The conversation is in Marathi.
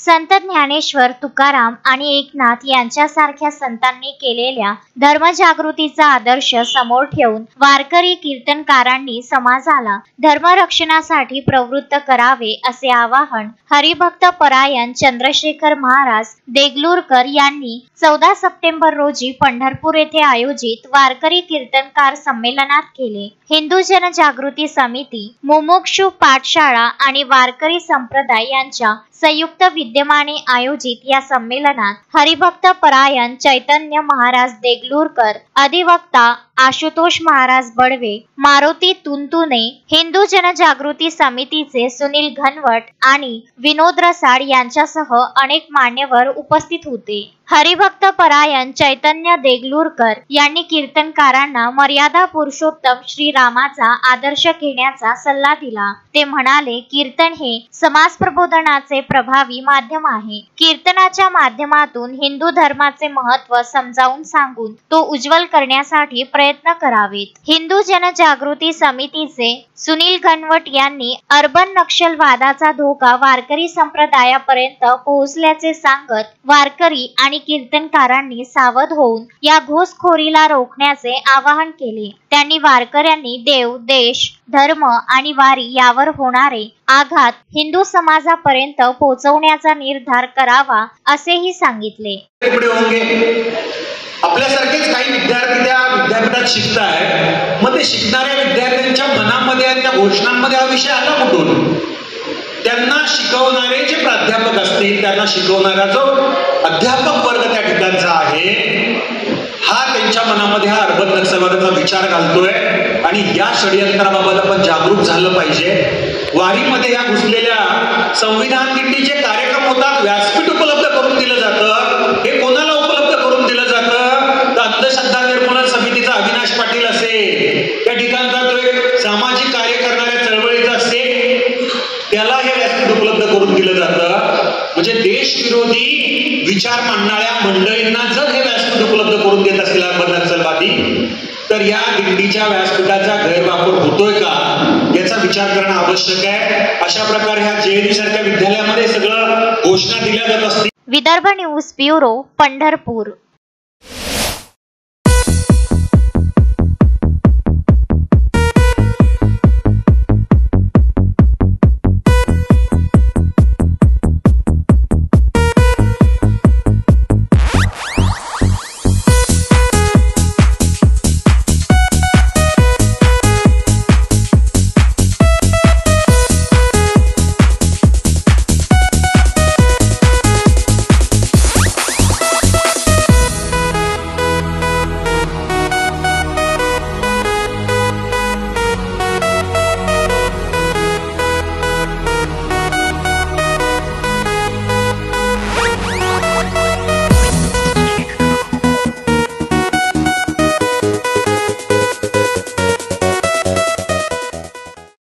संत ज्ञानेश्वर, तुकाराम आणि एकनाथ यांच्यासारख्या संतांनी केलेल्या धर्मजागृतीचा आदर्श समोर ठेवून वारकरी कीर्तनकारांनी समाजाला धर्मरक्षणासाठी प्रवृत्त करावे असे आवाहन हरिभक्त परायण चंद्रशेखर महाराज देगलूरकर यांनी 14 सप्टेंबर रोजी पंढरपूर येथे आयोजित वारकरी कीर्तनकार संमेलनात केले। हिंदू जनजागृती समिती, मुमुक्षु पाठशाळा आणि वारकरी संप्रदाय यांच्या संयुक्त विद्यमाने आयोजित या संमेलनात हरिभक्त परायण चैतन्य महाराज देगलूरकर, अधिवक्ता आशुतोष महाराज बडवे, मारुती तुंतुने, हिंदू जनजागृती समितीचे सुनील घनवट आणि विनोद रसाड यांच्यासह अनेक मान्यवर उपस्थित होते। हरिभक्त परायण चैतन्य देगलूरकर यांनी कीर्तनकारांना मर्यादा पुरुषोत्तम श्री रामाचा आदर्श घेण्याचा सल्ला दिला। ते म्हणाले, कीर्तन हे समाज प्रबोधनाचे प्रभावी माध्यम आहे। कीर्तनाच्या माध्यमातून हिंदू धर्माचे महत्त्व समजावून सांगून तो उज्ज्वल करण्यासाठी प्रयत्न करावेत। हिंदू जनजागृती समितीचे सुनील घनवट यांनी अर्बन नक्षलवादाचा धोका वारकरी संप्रदायापर्यंत पोहोचल्याचे सांगत वारकरी आणि कीर्तनकारांनी सावध होऊन या घुसखोरीला रोखण्याचे आवाहन केले। त्यांनी वारकऱ्यांनी देव, देश, धर्म आणि वारी यावर होणारे आघात हिंदू समाजापर्यंत पोहोचवण्याचा निर्धार करावा असेही सांगितले। आपल्यासारखेच काही विद्यार्थी त्या विद्यापीठात शिकतायत, मग ते शिकणाऱ्या विद्यार्थ्यांच्या मनामध्ये आणि त्या घोषणांमध्ये हा विषय आला कुठून? त्यांना शिकवणारे जे प्राध्यापक असतील, त्यांना शिकवणारा जो अध्यापक वर्ग त्या ठिकाणचा आहे, हा त्यांच्या मनामध्ये हा अर्बन नक्षलवादाचा विचार घालतोय आणि या षडयंत्राबाबत आपण जागरूक झालं पाहिजे। वारीमध्ये या घुसलेल्या संविधान दिंडीचे कार्यक्रम होतात, व्यासपीठ उपलब्ध करून दिलं जातं। हे कोणाला उपलब्ध करून दिलं जातं? तर अंधश्रद्धा निर्मूलन समितीचा अविनाश पाटील असेल, त्या ठिकाणचा तो एक सामाजिक कार्य करणाऱ्या चळवळीचा असेल, त्याला हे व्यासपीठ उपलब्ध करून दिलं जातं। म्हणजे देशविरोधी विचार मांडणाऱ्या मंडळींना जर हे व्यासपीठ उपलब्ध करून देत असतील अर्बन नक्षलवादी, तर या दिंडीच्या व्यासपीठाचा गैरवापर होतोय का याचा विचार करणं आवश्यक आहे। अशा प्रकारे ह्या JNU सारख्या विद्यालयामध्ये सगळं घोषणा दिल्या जात असतील। Vidarbha news bureau, Pandharpur.